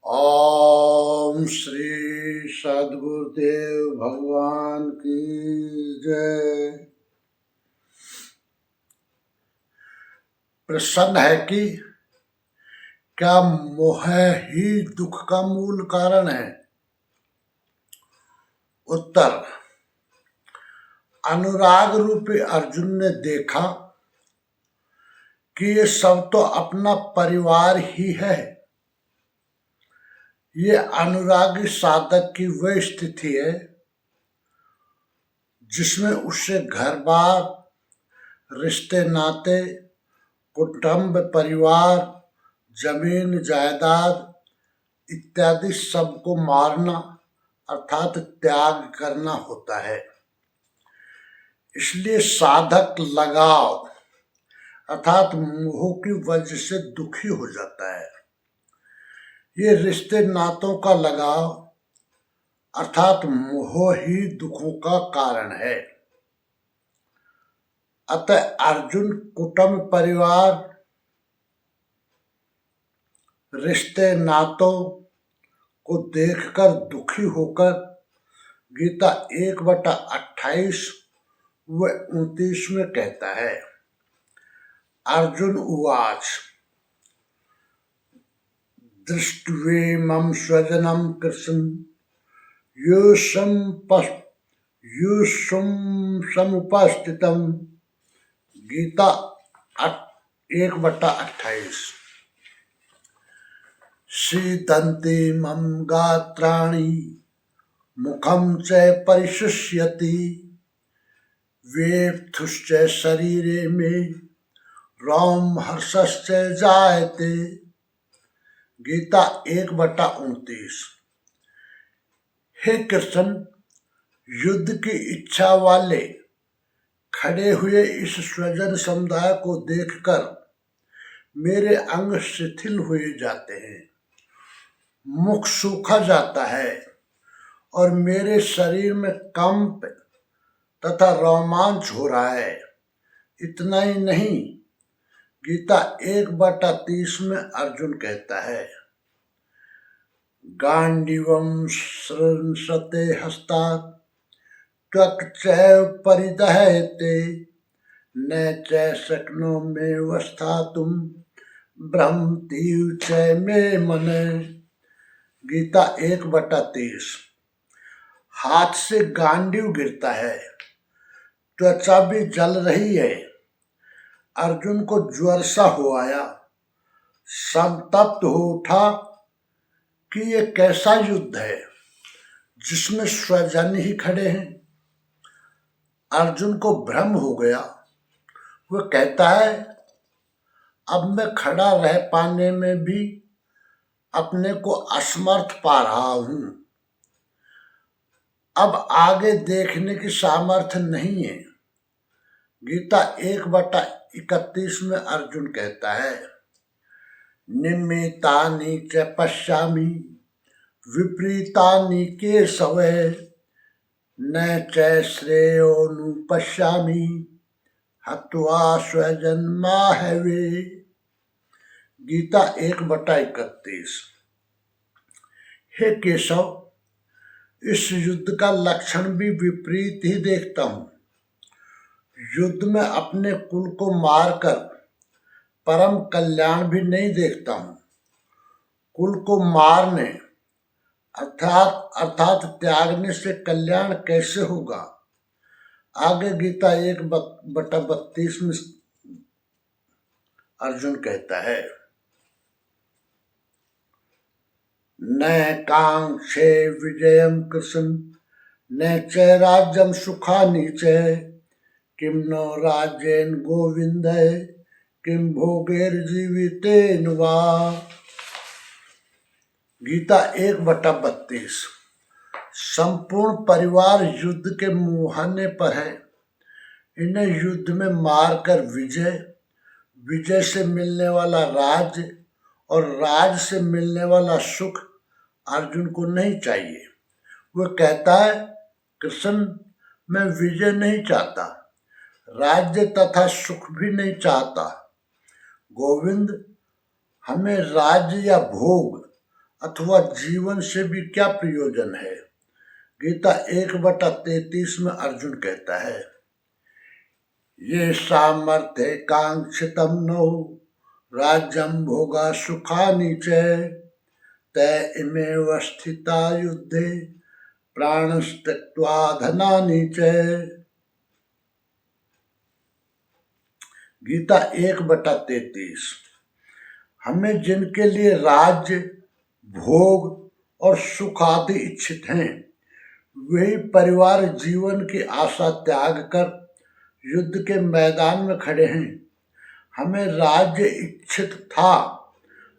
ओम श्री सद्गुरुदेव भगवान की जय। प्रश्न है कि क्या मोह ही दुख का मूल कारण है? उत्तर, अनुराग रूपी अर्जुन ने देखा कि ये सब तो अपना परिवार ही है। ये अनुरागी साधक की वह स्थिति है जिसमें उससे घर बार, रिश्ते नाते, कुटुंब, परिवार, जमीन जायदाद इत्यादि सबको मारना अर्थात त्याग करना होता है। इसलिए साधक लगाव अर्थात मोह की वजह से दुखी हो जाता है। ये रिश्ते नातों का लगाव अर्थात मोह ही दुखों का कारण है। अतः अर्जुन कुटुंब, परिवार, रिश्ते नातों को देखकर दुखी होकर गीता 1/28 व 29 में कहता है। अर्जुन उवाच दृष्ट्वेमं स्वजनं कृष्ण युष्म समुपस्थितं। गीता 1/28। सीदन्ति मम गात्राणि मुखं च परिशुष्यति वेप्थुश्च शरीरे मे रोमहर्षश्च जायते। गीता 1/29। हे कृष्ण, युद्ध की इच्छा वाले खड़े हुए इस स्वजन समुदाय को देखकर मेरे अंग शिथिल हुए जाते हैं, मुख सूखा जाता है और मेरे शरीर में कंप तथा रोमांच हो रहा है। इतना ही नहीं, गीता 1/30 में अर्जुन कहता है गांडीवं सृंसते हस्तात् त्वक् चैव परिदह्यते न च शक्नोम्येव स्थातुं भ्रमतीव च मे मन। गीता 1/30। हाथ से गांडीव गिरता है, त्वचा भी जल रही है। अर्जुन को ज्वर सा हो आया, संतप्त हो उठा कि ये कैसा युद्ध है जिसमें स्वजन ही खड़े हैं। अर्जुन को भ्रम हो गया। वह कहता है अब मैं खड़ा रह पाने में भी अपने को असमर्थ पा रहा हूं। अब आगे देखने की सामर्थ्य नहीं है। गीता 1/31 में अर्जुन कहता है निमित्तानि च पश्यामि विपरीतानि केशव न च श्रेयोनुपश्यामि हत्वा स्वजन्माहवे। गीता 1/31। हे केशव, इस युद्ध का लक्षण भी विपरीत ही देखता हूं। युद्ध में अपने कुल को मारकर परम कल्याण भी नहीं देखता हूं। कुल को मारने अर्थात त्यागने से कल्याण कैसे होगा? आगे गीता 1/32 में अर्जुन कहता है न कांक्षे विजयम कृष्ण न च राज्यम सुखानि च किम नो राज्येन गोविंद किम भोगैर्जीवितेन वा। गीता 1/32। संपूर्ण परिवार युद्ध के मुहाने पर है। इन्हें युद्ध में मारकर विजय से मिलने वाला राज्य और राज्य से मिलने वाला सुख अर्जुन को नहीं चाहिए। वह कहता है कृष्ण, मैं विजय नहीं चाहता, राज्य तथा सुख भी नहीं चाहता। गोविंद, हमें राज्य या भोग अथवा जीवन से भी क्या प्रयोजन है। गीता 1/33 में अर्जुन कहता है, ये सामर्थ्य कांक्षितम नो राज्यम भोगा सुखानि च तय इमेव स्थिता युद्धे प्राणस्त्यक्त्वा धनानि च। गीता 1/33। हमें जिनके लिए राज्य, भोग और सुख आदि इच्छित हैं, वही परिवार जीवन की आशा त्याग कर युद्ध के मैदान में खड़े हैं। हमें राज्य इच्छित था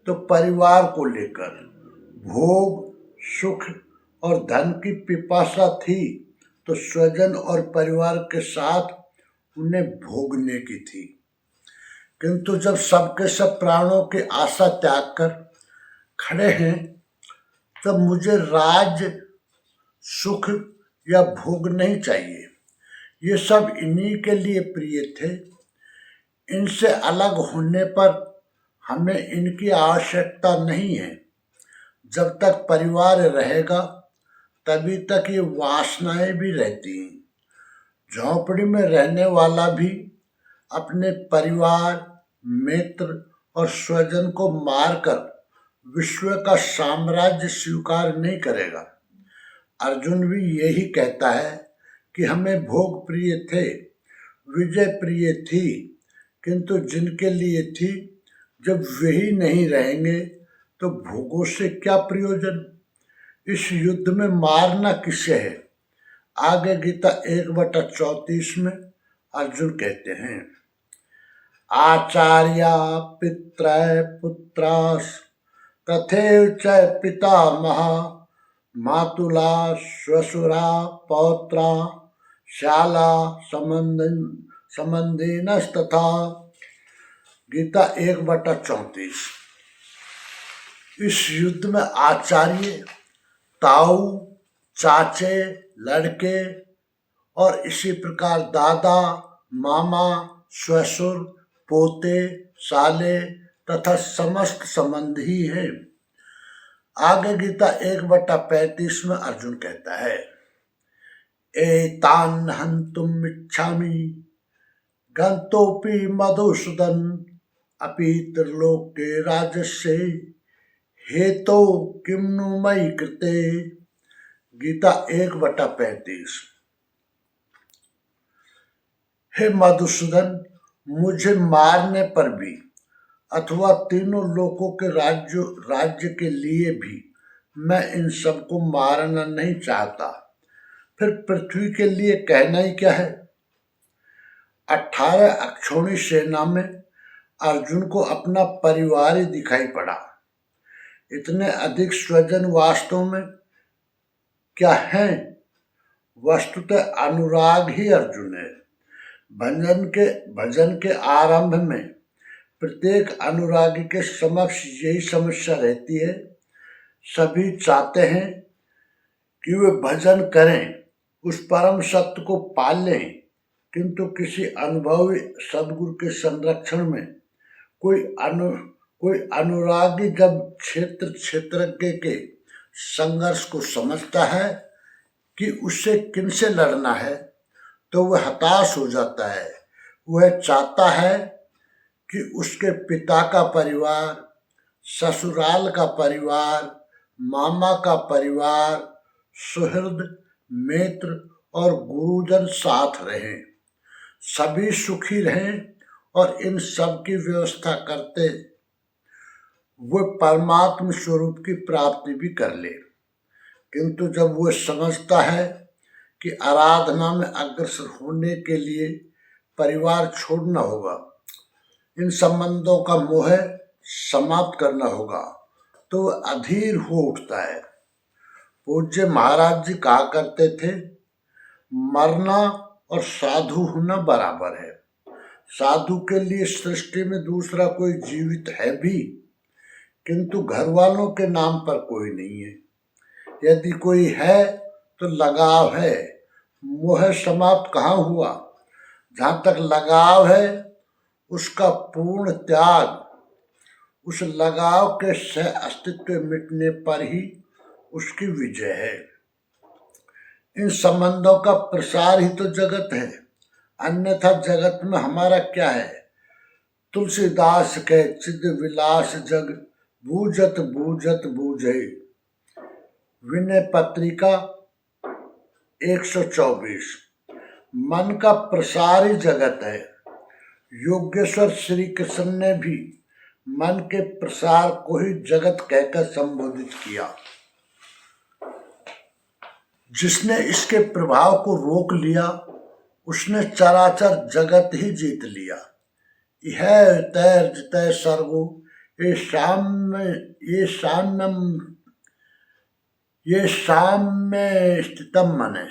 तो परिवार को लेकर, भोग, सुख और धन की पिपासा थी तो स्वजन और परिवार के साथ उन्हें भोगने की थी। किंतु जब सबके सब प्राणों की आशा त्याग कर खड़े हैं, तब मुझे राज्य, सुख या भोग नहीं चाहिए। ये सब इन्हीं के लिए प्रिय थे। इनसे अलग होने पर हमें इनकी आवश्यकता नहीं है। जब तक परिवार रहेगा तभी तक ये वासनाएं भी रहती हैं। झोंपड़ी में रहने वाला भी अपने परिवार, मित्र और स्वजन को मारकर विश्व का साम्राज्य स्वीकार नहीं करेगा। अर्जुन भी यही कहता है कि हमें भोग प्रिय थे, विजय प्रिय थी, किंतु जिनके लिए थी, जब वही नहीं रहेंगे तो भोगों से क्या प्रयोजन। इस युद्ध में मारना किसे है। आगे गीता 1/34 में अर्जुन कहते हैं, आचार्या पितृ पुत्रास तथैव च पितामहा मातुला श्वशुरा पौत्रा शाला संबंधिनस्तथा। गीता 1/34। इस युद्ध में आचार्य, ताऊ, चाचे, लड़के और इसी प्रकार दादा, मामा, ससुर, पोते, साले तथा समस्त संबंधी हैं। आगे गीता 1/35 में अर्जुन कहता है, एतान् हन्तुम् इच्छामि गन्तोऽपि मधुसूदन अपि त्रिलोके राजस्य हेतो किम नु मयि कृते। गीता 1/35। हे मधुसूदन, मुझे मारने पर भी अथवा तीनों लोकों के राज्य के लिए भी मैं इन सबको मारना नहीं चाहता। फिर पृथ्वी के लिए कहना ही क्या है। 18 अक्षौणी सेना में अर्जुन को अपना परिवार ही दिखाई पड़ा। इतने अधिक स्वजन वास्तव में क्या हैं। वस्तुतः अनुराग ही अर्जुन है। भजन के आरंभ में प्रत्येक अनुरागी के समक्ष यही समस्या रहती है। सभी चाहते हैं कि वे भजन करें, उस परम सत्य को पाल लें, किंतु किसी अनुभवी सदगुरु के संरक्षण में कोई अनुरागी जब क्षेत्रज्ञ के संघर्ष को समझता है कि उससे किनसे लड़ना है, तो वह हताश हो जाता है। वह चाहता है कि उसके पिता का परिवार, ससुराल का परिवार, मामा का परिवार, सुहृद, मित्र और गुरुजन साथ रहें, सभी सुखी रहें और इन सब की व्यवस्था करते वो परमात्म स्वरूप की प्राप्ति भी कर ले। किंतु जब वो समझता है कि आराधना में अग्रसर होने के लिए परिवार छोड़ना होगा, इन संबंधों का मोह समाप्त करना होगा, तो वह अधीर हो उठता है। पूज्य महाराज जी कहा करते थे, मरना और साधु होना बराबर है। साधु के लिए सृष्टि में दूसरा कोई जीवित है भी, किंतु घर वालों के नाम पर कोई नहीं है। यदि कोई है तो लगाव है। मोह समाप्त कहाँ हुआ। जहाँ तक लगाव है उसका पूर्ण त्याग, उस लगाव के सह अस्तित्व मिटने पर ही उसकी विजय है। इन संबंधों का प्रसार ही तो जगत है, अन्यथा जगत में हमारा क्या है। तुलसीदास के चिद विलास जग बूझत बूझत बूझे। विनय पत्रिका 124। मन का प्रसार ही जगत है। योगेश्वर श्री कृष्ण ने भी मन के प्रसार को ही जगत कहकर संबोधित किया। जिसने इसके प्रभाव को रोक लिया उसने चराचर जगत ही जीत लिया। यह तैर तय सर्गो ये साम्य स्थितम मने।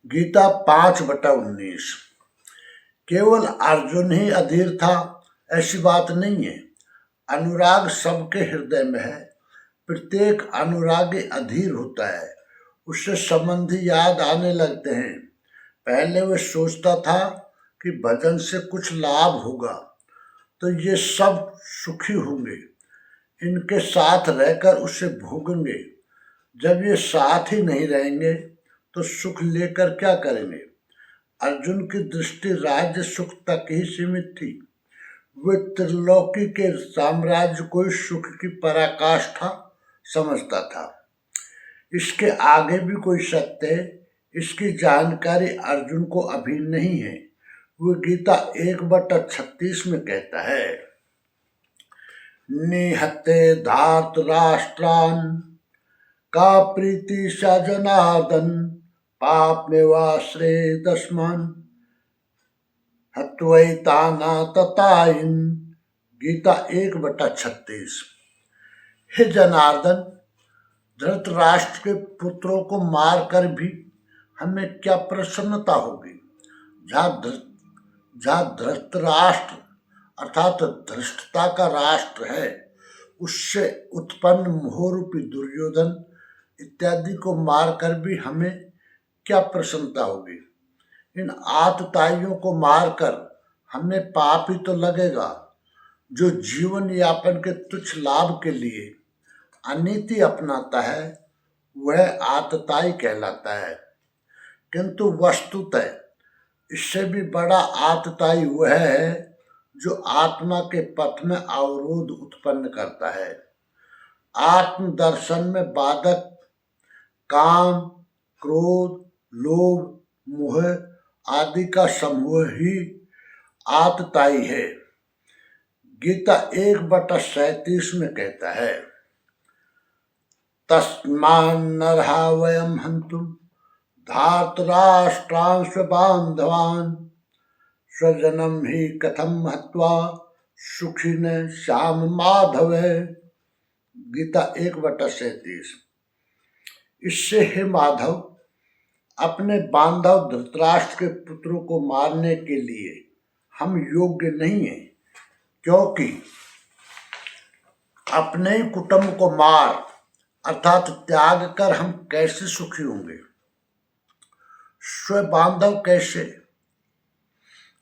गीता 5/19। केवल अर्जुन ही अधीर था ऐसी बात नहीं है। अनुराग सबके हृदय में है। प्रत्येक अनुरागी अधीर होता है। उससे संबंधी याद आने लगते हैं। पहले वह सोचता था कि भजन से कुछ लाभ होगा तो ये सब सुखी होंगे, इनके साथ रहकर उसे भोगेंगे। जब ये साथ ही नहीं रहेंगे तो सुख लेकर क्या करेंगे। अर्जुन की दृष्टि राज्य सुख तक ही सीमित थी। वे त्रिलोकी के साम्राज्य को सुख की पराकाष्ठा समझता था। इसके आगे भी कोई सत्य है, इसकी जानकारी अर्जुन को अभी नहीं है। वो गीता 1/36 में कहता है, निहते धार्त राष्ट्रान का प्रीति सा जनार्दन पाप में वाश्रय दस्मान हत्वैताना तताइन। गीता 1/36। हे जनार्दन, धृतराष्ट्र के पुत्रों को मारकर भी हमें क्या प्रसन्नता होगी। जहाँ धृतराष्ट्र अर्थात धृष्टता का राष्ट्र है, उससे उत्पन्न मोहरूपी दुर्योधन इत्यादि को मारकर भी हमें क्या प्रसन्नता होगी। इन आतताइयों को मारकर हमें पाप ही तो लगेगा। जो जीवन यापन के तुच्छ लाभ के लिए अनीति अपनाता है वह आतताई कहलाता है। किंतु वस्तुतः इससे भी बड़ा आतताई वह है जो आत्मा के पथ में अवरोध उत्पन्न करता है। आत्मदर्शन में बाधक काम, क्रोध, लोभ, मोह आदि का समूह ही आतताई है। गीता 1/37 में कहता है, तस्मान्नर्हा वयं हन्तुं धार्तराष्ट्रान् स्वबान्धवान् स्वजनं हि कथं हत्वा सुखिनः श्याम माधवे। गीता 1/37। इससे हे माधव, अपने बांधव धृतराष्ट्र के पुत्रों को मारने के लिए हम योग्य नहीं हैं, क्योंकि अपने ही कुटुंब को मार अर्थात त्याग कर हम कैसे सुखी होंगे। स्व बांधव कैसे,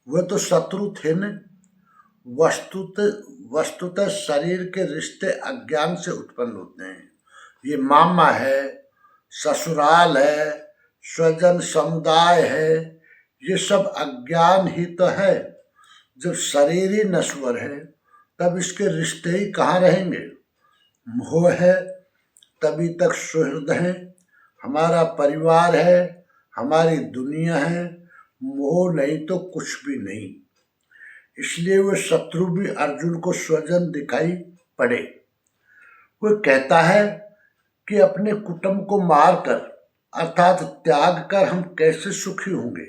वे तो शत्रु थे न। वस्तुतः शरीर के रिश्ते अज्ञान से उत्पन्न होते हैं। ये मामा है, ससुराल है, स्वजन समुदाय है, ये सब अज्ञान ही तो है। जब शरीर ही नश्वर है तब इसके रिश्ते ही कहाँ रहेंगे। मोह है तभी तक सुहृद है, हमारा परिवार है, हमारी दुनिया है। मोह नहीं तो कुछ भी नहीं। इसलिए वे शत्रु भी अर्जुन को स्वजन दिखाई पड़े। वो कहता है कि अपने कुटुंब को मारकर अर्थात त्याग कर हम कैसे सुखी होंगे।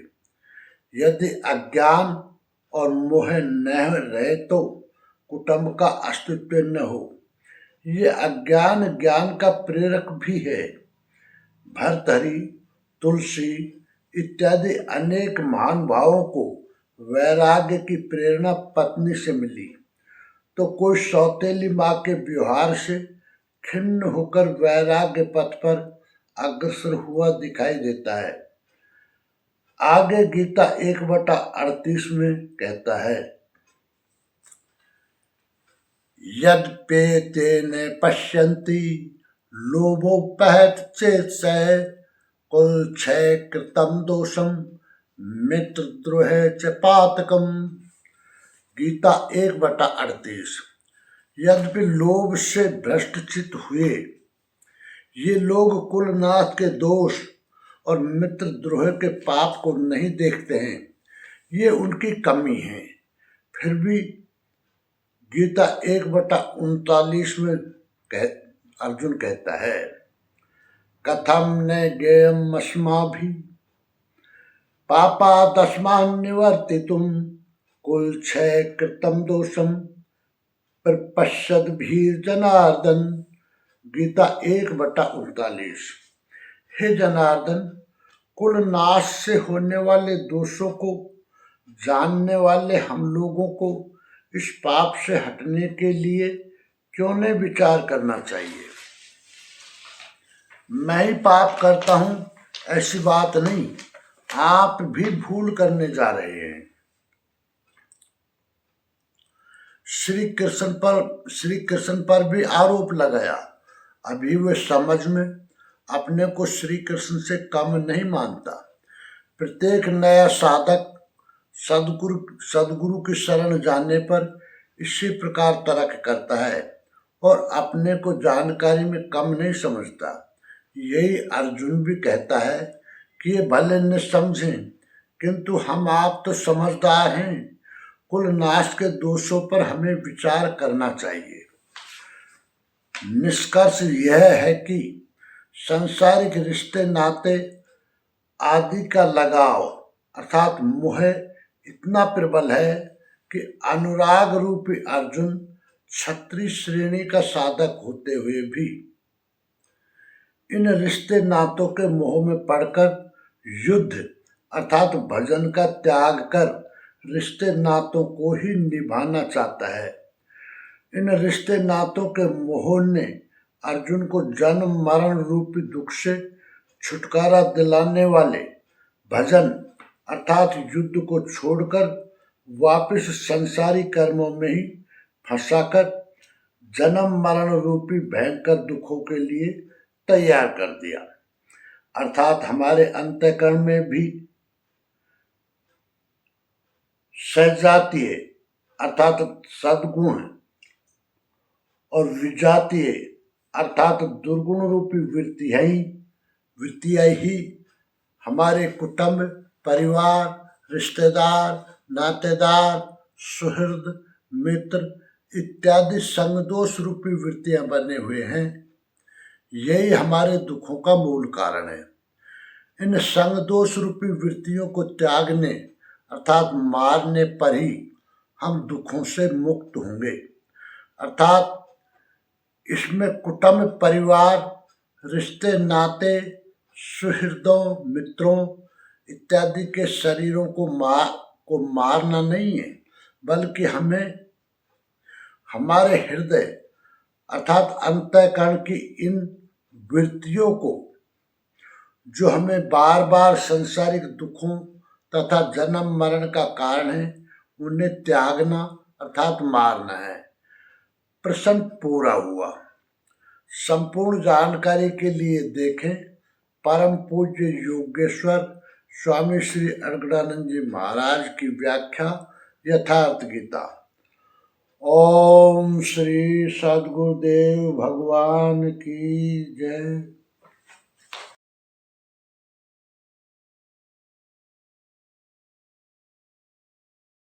यदि अज्ञान और मोह न रहे तो कुटुंब का अस्तित्व न हो। ये अज्ञान ज्ञान का प्रेरक भी है। भर्तहरि, तुलसी इत्यादि अनेक महानुभावों को वैराग्य की प्रेरणा पत्नी से मिली, तो कोई सौतेली माँ के व्यवहार से खिन्न होकर वैराग्य पथ पर अग्रसर हुआ दिखाई देता है। आगे गीता 1/38 में कहता है, यद्येतेन पश्यन्ति लोभोपहत चेतसः कुल क्षय कृतं दोषम मित्रद्रोह च पातकम। गीता 1/38। यद्यपि लोभ से भ्रष्टचित हुए ये लोग कुलनाश के दोष और मित्रद्रोह के पाप को नहीं देखते हैं, ये उनकी कमी है। फिर भी गीता 1/39 में अर्जुन कहता है, कथम न ज्ञेयम् अस्माभिः पापादस्मान् निवर्तितुं कुल क्षय कृतं दोषम प्रपश्यद्भिर्जनार्दन। गीता 1/39। हे जनार्दन, कुल नाश से होने वाले दोषों को जानने वाले हम लोगों को इस पाप से हटने के लिए क्यों नहीं विचार करना चाहिए। मैं ही पाप करता हूं ऐसी बात नहीं, आप भी भूल करने जा रहे हैं। श्री कृष्ण पर भी आरोप लगाया। अभी वे समझ में अपने को श्री कृष्ण से कम नहीं मानता। प्रत्येक नया साधक सदगुरु की शरण जाने पर इसी प्रकार तर्क करता है और अपने को जानकारी में कम नहीं समझता। यही अर्जुन भी कहता है कि ये भले न समझें, किंतु हम आप तो समझदार हैं। कुल नाश के दोषों पर हमें विचार करना चाहिए। निष्कर्ष यह है कि सांसारिक रिश्ते नाते आदि का लगाव अर्थात मोह इतना प्रबल है कि अनुराग रूपी अर्जुन क्षत्रिय श्रेणी का साधक होते हुए भी इन रिश्ते नातों के मोह में पड़कर युद्ध अर्थात भजन का त्याग कर रिश्ते नातों को ही निभाना चाहता है। इन रिश्ते नातों के मोह ने अर्जुन को जन्म मरण रूपी दुख से छुटकारा दिलाने वाले भजन अर्थात युद्ध को छोड़कर वापस संसारी कर्मों में ही फंसाकर जन्म मरण रूपी भयंकर दुखों के लिए तैयार कर दिया। अर्थात हमारे अंतःकरण में भी सजातीय अर्थात सद्गुण और विजातीय अर्थात दुर्गुण रूपी वृत्तियां ही हमारे कुटुंब, परिवार, रिश्तेदार, नातेदार, सुहृद, मित्र इत्यादि संगदोष रूपी वृत्तियां बने हुए हैं। यही हमारे दुखों का मूल कारण है। इन संगदोष रूपी वृत्तियों को त्यागने अर्थात मारने पर ही हम दुखों से मुक्त होंगे। अर्थात इसमें कुटुंब, परिवार, रिश्ते नाते, सुहृदों, मित्रों इत्यादि के शरीरों को मारना नहीं है, बल्कि हमें हमारे हृदय अर्थात अंतःकरण की इन वृत्तियों को जो हमें बार बार सांसारिक दुखों तथा जन्म मरण का कारण है उन्हें त्यागना अर्थात मारना है। प्रश्न पूरा हुआ। संपूर्ण जानकारी के लिए देखें परम पूज्य योगेश्वर स्वामी श्री अर्गड़ानंद जी महाराज की व्याख्या यथार्थ गीता। ओम श्री सद्गुरुदेव भगवान की जय।